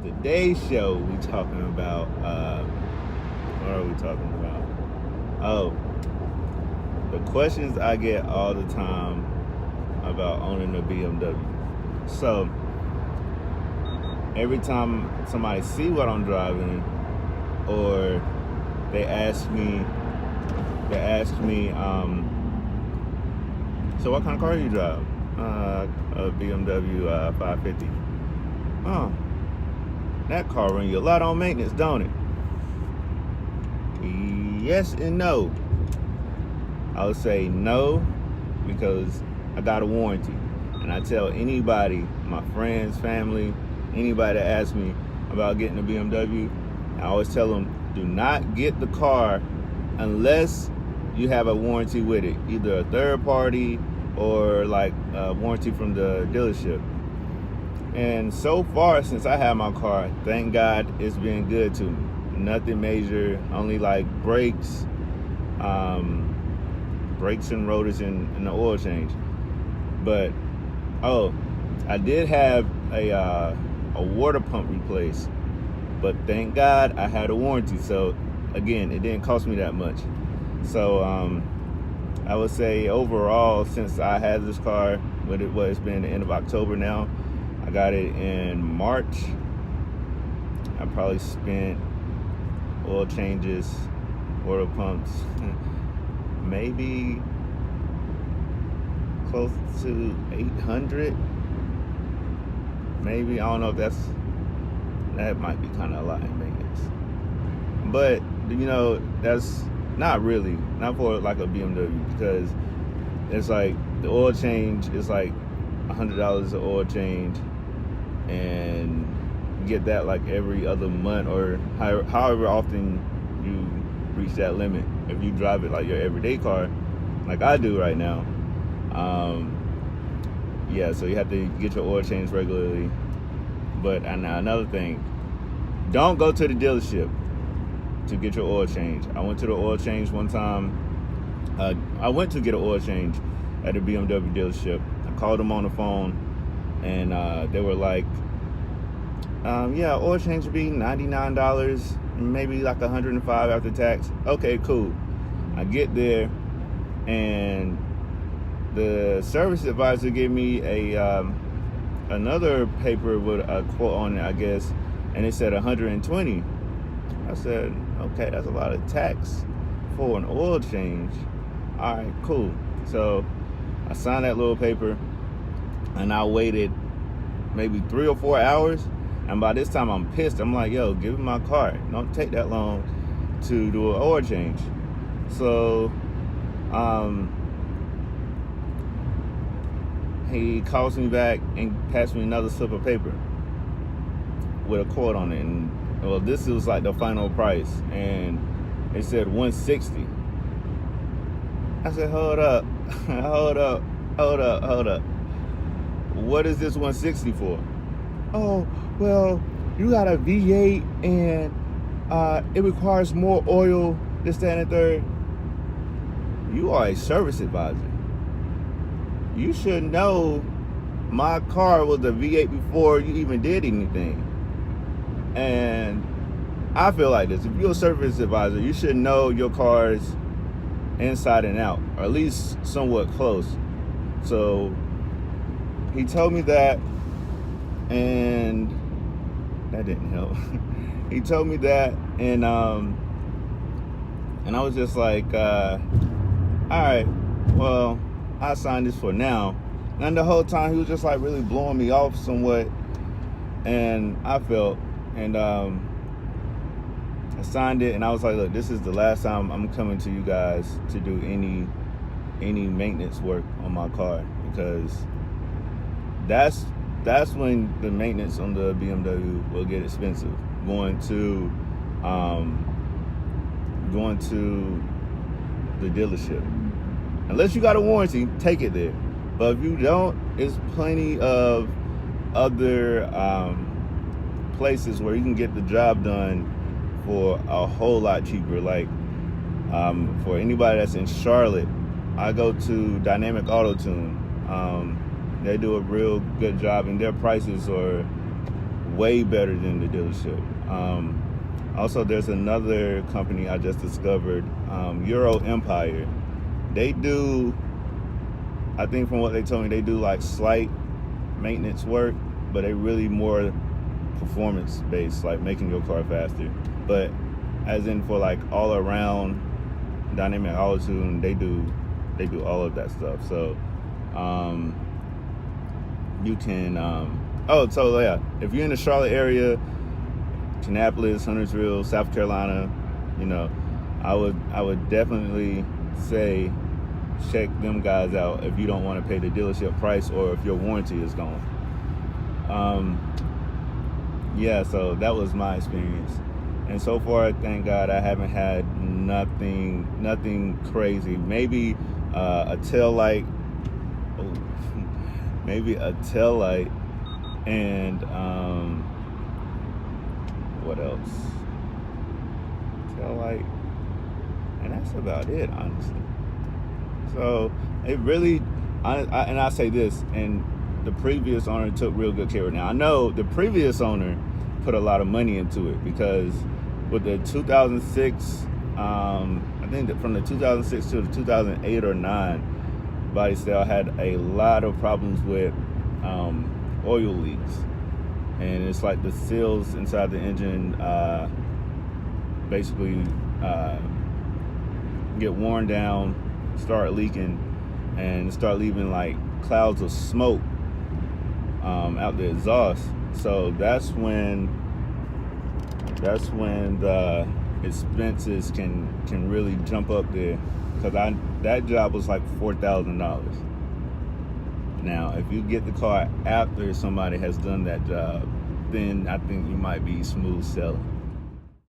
today's show, we talking about, what are we talking about? Oh, the questions I get all the time about owning a BMW. So, every time somebody see what I'm driving, or they ask me, so what kind of car do you drive? A BMW 550. Oh, that car run you a lot on maintenance, don't it? Yes and no. I would say no, because I got a warranty. And I tell anybody, my friends, family, anybody that asks me about getting a BMW, I always tell them, do not get the car unless you have a warranty with it, either a third party or like a warranty from the dealership. And so far, since I have my car, thank God it's been good to me. Nothing major, only like brakes and rotors and the oil change. But I did have a water pump replaced, but thank God I had a warranty. So again, it didn't cost me that much. So I would say overall, since I had this car, it's been the end of October now. I got it in March. I probably spent oil changes, water pumps, maybe close to 800. Maybe, I don't know if that might be kind of a lot in maintenance. But, that's not really, not for like a BMW, because it's like the oil change is like $100 of oil change, and you get that like every other month or however often you reach that limit. If you drive it like your everyday car, like I do right now, so you have to get your oil change regularly. But another thing, don't go to the dealership to get your oil change. I went to the oil change one time. I went to get an oil change at a BMW dealership. I called them on the phone, and they were like, oil change would be $99, maybe like $105 after tax. Okay, cool. I get there, and the service advisor gave me another paper with a quote on it, I guess, and it said 120. I said, okay, that's a lot of tax for an oil change. All right, cool. So I signed that little paper, and I waited maybe 3 or 4 hours. And by this time, I'm pissed. I'm like, yo, give me my car. Don't take that long to do an oil change. So he calls me back and passed me another slip of paper with a quote on it. And this was like the final price, and it said 160. I said, hold up, hold up. What is this 160 for? Oh, well, you got a V8 and it requires more oil, this, that, and the third. You are a service advisor. You should know my car was a V8 before you even did anything. And I feel like this. If you're a service advisor, you should know your cars inside and out, or at least somewhat close. So he told me that, and that didn't help. He told me that, and I was just like, all right, well, I signed this for now. And the whole time he was just like really blowing me off somewhat, and I felt, and I signed it, and I was like, look, this is the last time I'm coming to you guys to do any maintenance work on my car, because that's when the maintenance on the BMW will get expensive. Going to the dealership. Unless you got a warranty, take it there. But if you don't, there's plenty of other places where you can get the job done for a whole lot cheaper. Like for anybody that's in Charlotte, I go to Dynamic Auto Tune. They do a real good job, and their prices are way better than the dealership. Also, there's another company I just discovered, Euro Empire. They do, I think from what they told me, they do like slight maintenance work, but they really more performance based, like making your car faster. But as in for like all around dynamic auto tune, they do all of that stuff. So you can if you're in the Charlotte area, Kannapolis, Huntersville, South Carolina, I would definitely say check them guys out if you don't want to pay the dealership price or if your warranty is gone. So that was my experience, and so far, thank God, I haven't had nothing crazy. Maybe a tail light, and what else? Tail light, and that's about it, honestly. So it really, I say this, and the previous owner took real good care of it. Now I know the previous owner put a lot of money into it, because with the 2006, I think that from the 2006 to the 2008 or 9, body style had a lot of problems with oil leaks, and it's like the seals inside the engine basically get worn down, start leaking, and start leaving like clouds of smoke out the exhaust. So that's when the expenses can really jump up there, because that job was like $4,000. Now, if you get the car after somebody has done that job, then I think you might be smooth sailing.